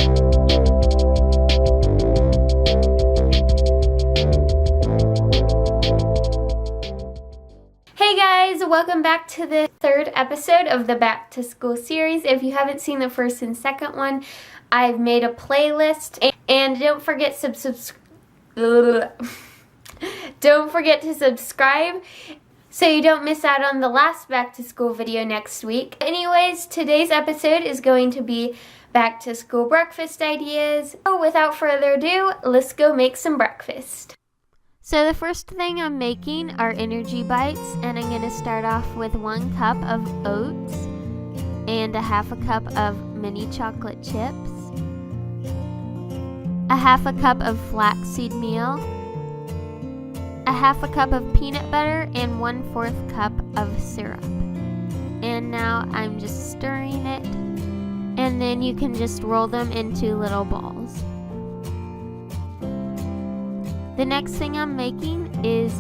Hey guys, welcome back to the third episode of the Back to School series. If you haven't seen the first and second one, I've made a playlist, and don't forget to subscribe so you don't miss out on the last back to school video next week. Anyways, today's episode is going to be back to school breakfast ideas. So without further ado, let's go make some breakfast. So the first thing I'm making are energy bites, and I'm going to start off with 1 cup of oats and a half a cup of mini chocolate chips, a half a cup of flaxseed meal, a half a cup of peanut butter, and 1/4 cup of syrup. And now I'm just stirring it, and then you can just roll them into little balls. The next thing I'm making is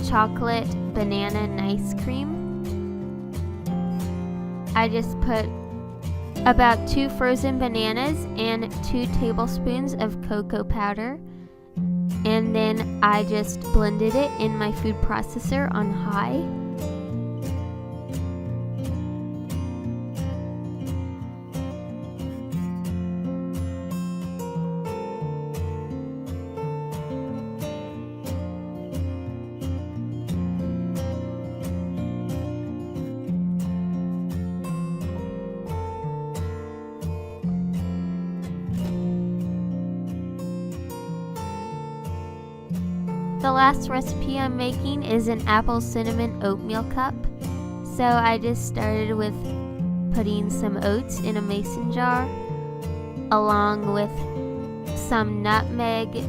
chocolate banana and ice cream. I just put about 2 frozen bananas and 2 tablespoons of cocoa powder, and then I just blended it in my food processor on high. The last recipe I'm making is an apple cinnamon oatmeal cup. So I just started with putting some oats in a mason jar, along with some nutmeg,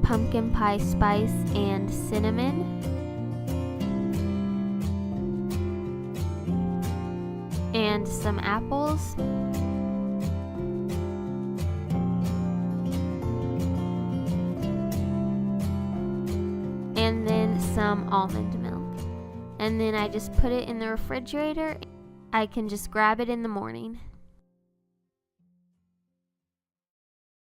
pumpkin pie spice, and cinnamon. And some apples. And then some almond milk. And then I just put it in the refrigerator. I can just grab it in the morning.